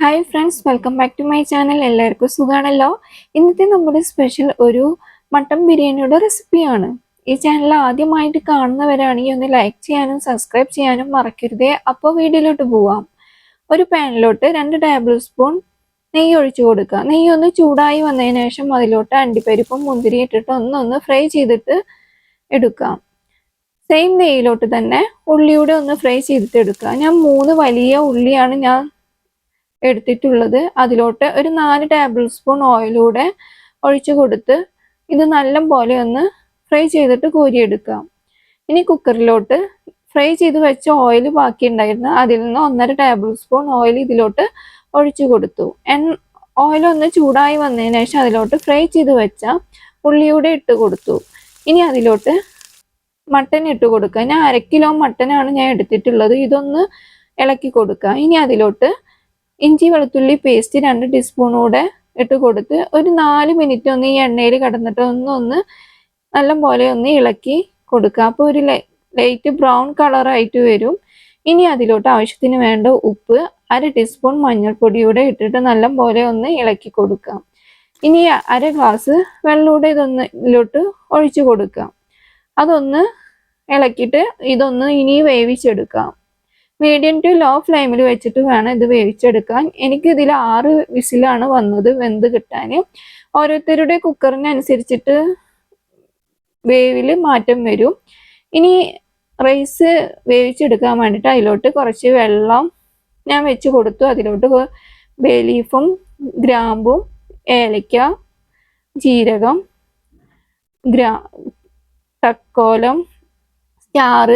Hi friends, welcome back to my channel. എല്ലാവർക്കും സുഖമാണല്ലോ. ഇന്നത്തെ നമ്മുടെ സ്പെഷ്യൽ ഒരു മട്ടൻ ബിരിയാണിയുടെ റെസിപ്പിയാണ്. ഈ ചാനൽ ആദ്യമായിട്ട് കാണുന്നവരാണെങ്കിൽ ഒന്ന് ലൈക്ക് ചെയ്യാനും സബ്സ്ക്രൈബ് ചെയ്യാനും മറക്കരുതേ. അപ്പോൾ വീഡിയോയിലോട്ട് പോവാം. ഒരു പാനിലോട്ട് 2 ടേബിൾ സ്പൂൺ നെയ്യ് ഒഴിച്ചു കൊടുക്കുക. നെയ്യ് ഒന്ന് ചൂടായി വന്നതിന് ശേഷം അതിലോട്ട് അണ്ടിപ്പരിപ്പും മുന്തിരി ഇട്ടിട്ട് ഒന്ന് ഫ്രൈ ചെയ്തിട്ട് എടുക്കാം. സെയിം നെയ്യിലോട്ട് തന്നെ ഉള്ളിയുടെ ഒന്ന് ഫ്രൈ ചെയ്തിട്ട് എടുക്കുക. ഞാൻ 3 വലിയ ഉള്ളിയാണ് ഞാൻ എടുത്തിട്ടുള്ളത്. അതിലോട്ട് ഒരു 4 ടേബിൾ സ്പൂൺ ഓയിലൂടെ ഒഴിച്ചു കൊടുത്ത് ഇത് നല്ല പോലെ ഒന്ന് ഫ്രൈ ചെയ്തിട്ട് കോരിയെടുക്കാം. ഇനി കുക്കറിലോട്ട് ഫ്രൈ ചെയ്ത് വെച്ച ഓയിൽ ബാക്കി ഉണ്ടായിരുന്നു. അതിൽ നിന്ന് 1.5 ടേബിൾ സ്പൂൺ ഓയിൽ ഇതിലോട്ട് ഒഴിച്ചു കൊടുത്തു. ഓയിൽ ഒന്ന് ചൂടായി വന്നതിന് ശേഷം അതിലോട്ട് ഫ്രൈ ചെയ്ത് വെച്ച ഉള്ളിയൂടെ ഇട്ട് കൊടുത്തു. ഇനി അതിലോട്ട് മട്ടൻ ഇട്ട് കൊടുക്കുക. ഞാൻ 1/2 കിലോ മട്ടനാണ് ഞാൻ എടുത്തിട്ടുള്ളത്. ഇതൊന്ന് ഇളക്കി കൊടുക്കുക. ഇനി അതിലോട്ട് ഇഞ്ചി വെളുത്തുള്ളി പേസ്റ്റ് 2 ടീസ്പൂൺ കൂടെ ഇട്ട് കൊടുത്ത് ഒരു 4 മിനിറ്റ് ഒന്ന് ഈ എണ്ണയിൽ കിടന്നിട്ട് ഒന്ന് നല്ല പോലെ ഒന്ന് ഇളക്കി കൊടുക്കുക. അപ്പോൾ ഒരു ലൈറ്റ് ബ്രൗൺ കളറായിട്ട് വരും. ഇനി അതിലോട്ട് ആവശ്യത്തിന് വേണ്ട ഉപ്പ്, 1/2 ടീസ്പൂൺ മഞ്ഞൾപ്പൊടിയൂടെ ഇട്ടിട്ട് നല്ല പോലെ ഒന്ന് ഇളക്കി കൊടുക്കാം. ഇനി 1/2 ഗ്ലാസ് വെള്ളൂടെ ഇതിലോട്ട് ഒഴിച്ചു കൊടുക്കാം. അതൊന്ന് ഇളക്കിയിട്ട് ഇതൊന്ന് ഇനി വേവിച്ചെടുക്കാം. മീഡിയം ടു ലോ ഫ്ലെയിമിൽ വെച്ചിട്ട് വേണം ഇത് വേവിച്ചെടുക്കാൻ. എനിക്ക് ഇതിൽ 6 വിസിലാണ് വന്നത് വെന്ത് കിട്ടാൻ. ഓരോരുത്തരുടെ കുക്കറിനനുസരിച്ചിട്ട് വേവിൽ മാറ്റം വരും. ഇനി റൈസ് വേവിച്ചെടുക്കാൻ വേണ്ടിയിട്ട് അതിലോട്ട് കുറച്ച് വെള്ളം ഞാൻ വെച്ച് കൊടുത്തു. അതിലോട്ട് ബേ ലീഫും ഗ്രാമ്പും ഏലക്ക, ജീരകം, തക്കോലം, സ്റ്റാർ,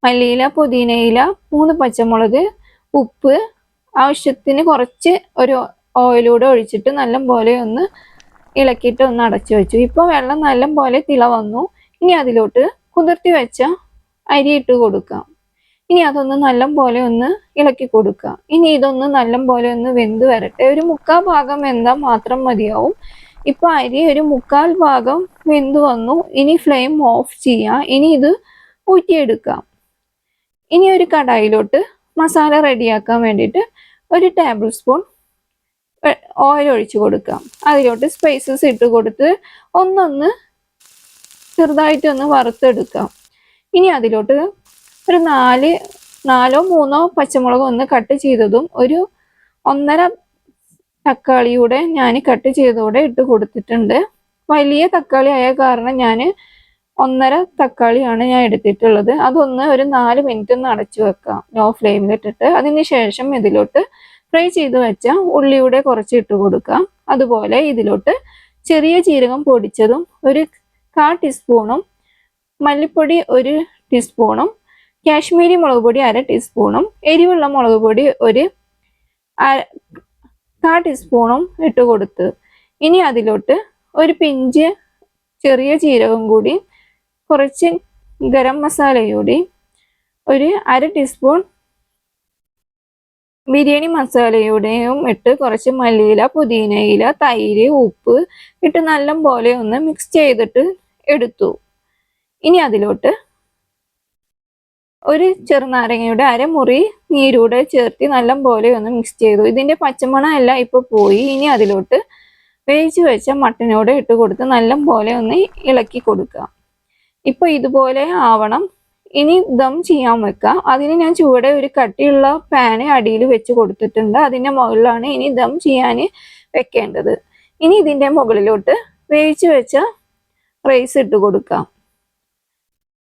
മല്ലിയില, പുതിനയില, 3 പച്ചമുളക്, ഉപ്പ്, ആവശ്യത്തിന് കുറച്ച് ഒരു ഓയിലൂടെ ഒഴിച്ചിട്ട് നല്ല പോലെ ഒന്ന് ഇളക്കിയിട്ട് ഒന്ന് അടച്ചു വെച്ചു. ഇപ്പോൾ വെള്ളം നല്ല പോലെ തിള വന്നു. ഇനി അതിലോട്ട് കുതിർത്തി വെച്ച അരി ഇട്ട് കൊടുക്കാം. ഇനി അതൊന്ന് നല്ല പോലെ ഒന്ന് ഇളക്കി കൊടുക്കുക. ഇനി ഇതൊന്ന് നല്ല പോലെ ഒന്ന് വെന്ത് വരട്ടെ. ഒരു 1/4 ഭാഗം വെന്താൽ മാത്രം മതിയാവും. ഇപ്പൊ അരി ഒരു 1/4 ഭാഗം വെന്ത് വന്നു. ഇനി ഫ്ലെയിം ഓഫ് ചെയ്യാം. ഇനി ഇത് ഊറ്റിയെടുക്കാം. ഇനി ഒരു കടായിലോട്ട് മസാല റെഡിയാക്കാൻ വേണ്ടിയിട്ട് 1 ടേബിൾ സ്പൂൺ ഓയിൽ ഒഴിച്ചു കൊടുക്കാം. അതിലോട്ട് സ്പൈസസ് ഇട്ട് കൊടുത്ത് ചെറുതായിട്ടൊന്ന് വറുത്തെടുക്കാം. ഇനി അതിലോട്ട് ഒരു 4 3 പച്ചമുളക് ഒന്ന് കട്ട് ചെയ്തതും ഒരു 1.5 തക്കാളിയൂടെ ഞാൻ കട്ട് ചെയ്തതോടെ ഇട്ട് കൊടുത്തിട്ടുണ്ട്. വലിയ തക്കാളി ആയ കാരണം ഞാൻ 1.5 തക്കാളിയാണ് ഞാൻ എടുത്തിട്ടുള്ളത്. അതൊന്ന് ഒരു 4 മിനിറ്റ് ഒന്ന് അടച്ചു വെക്കാം ലോ ഫ്ലെയിമിലിട്ടിട്ട്. അതിന് ശേഷം ഇതിലോട്ട് ഫ്രൈ ചെയ്ത് വെച്ച ഉള്ളിയുടെ കുറച്ച് ഇട്ട് കൊടുക്കാം. അതുപോലെ ഇതിലോട്ട് ചെറിയ ജീരകം പൊടിച്ചതും ഒരു 1/4 ടീസ്പൂണും, മല്ലിപ്പൊടി 1 ടീസ്പൂണും, കാശ്മീരി മുളക് പൊടി 1/2 ടീസ്പൂണും, എരിവുള്ള മുളക് പൊടി ഒരു 1/4 ടീസ്പൂണും ഇട്ട് കൊടുത്ത് ഇനി അതിലോട്ട് ഒരു പിഞ്ച് ചെറിയ ജീരകം കൂടി, കുറച്ച് ഗരം മസാലയൂടി, ഒരു 1/2 ടീസ്പൂൺ ബിരിയാണി മസാലയുടെയും ഇട്ട് കുറച്ച് മല്ലിയില, പുതിനയില, തൈര്, ഉപ്പ് ഇട്ട് നല്ല പോലെ ഒന്ന് മിക്സ് ചെയ്തിട്ട് എടുത്തു. ഇനി അതിലോട്ട് ഒരു ചെറുനാരങ്ങയുടെ 1/2 മുറി നീരൂടെ ചേർത്ത് നല്ല പോലെ ഒന്ന് മിക്സ് ചെയ്തു. ഇതിന്റെ പച്ചമണം എല്ലാം ഇപ്പൊ പോയി. ഇനി അതിലോട്ട് വേവിച്ച് വെച്ച മട്ടനോടെ ഇട്ട് കൊടുത്ത് നല്ല പോലെ ഒന്ന് ഇളക്കി കൊടുക്കുക. ഇപ്പൊ ഇതുപോലെ ആവണം. ഇനി ദം ചെയ്യാൻ വെക്കാം. അതിന് ഞാൻ ചുവടെ ഒരു കട്ടിയുള്ള പാന് അടിയിൽ വെച്ച് കൊടുത്തിട്ടുണ്ട്. അതിന്റെ മുകളിലാണ് ഇനി ദം ചെയ്യാൻ വെക്കേണ്ടത്. ഇനി ഇതിന്റെ മുകളിലോട്ട് വേവിച്ച് വെച്ച റൈസ് ഇട്ട് കൊടുക്കാം.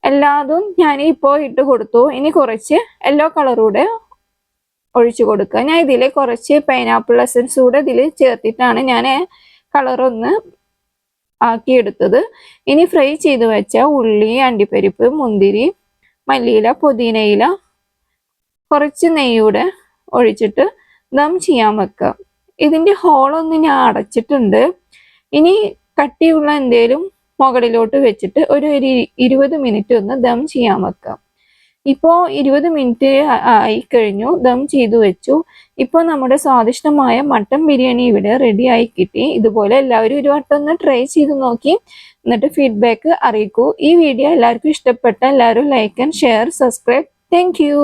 എല്ലാതും ഞാൻ ഇപ്പോൾ ഇട്ട് കൊടുത്തു. ഇനി കുറച്ച് യെല്ലോ കളറൂടെ ഒഴിച്ചു കൊടുക്കുക. ഞാൻ ഇതിൽ കുറച്ച് പൈനാപ്പിൾ എസൻസ് കൂടെ ഇതിൽ ചേർത്തിട്ടാണ് ഞാൻ കളറൊന്ന് ആക്കിയെടുത്തത്. ഇനി ഫ്രൈ ചെയ്ത് വെച്ച ഉള്ളി, അണ്ടിപ്പരിപ്പ്, മുന്തിരി, മല്ലിയില, പുതിനയില, കുറച്ച് നെയ്യൂടെ ഒഴിച്ചിട്ട് ദം ചെയ്യാൻ വെക്കാം. ഇതിന്റെ ഹോളൊന്ന് ഞാൻ അടച്ചിട്ടുണ്ട്. ഇനി കട്ടിയുള്ള എന്തേലും മുകളിലോട്ട് വെച്ചിട്ട് ഒരു 20 മിനിറ്റ് ഒന്ന് ദം ചെയ്യാൻ വെക്കാം. ഇപ്പോൾ 20 മിനിറ്റ് ആയി കഴിഞ്ഞു. ദം ചെയ്തു വെച്ചു. ഇപ്പോൾ നമ്മുടെ സ്വാദിഷ്ടമായ മട്ടൻ ബിരിയാണി ഇവിടെ റെഡി ആയി കിട്ടി. ഇതുപോലെ എല്ലാവരും ഒരു വട്ടം ഒന്ന് ട്രൈ ചെയ്ത് നോക്കി എന്നിട്ട് ഫീഡ്ബാക്ക് അറിയിക്കൂ. ഈ വീഡിയോ എല്ലാവർക്കും ഇഷ്ടപ്പെട്ട എല്ലാവരും like and share, subscribe. Thank you.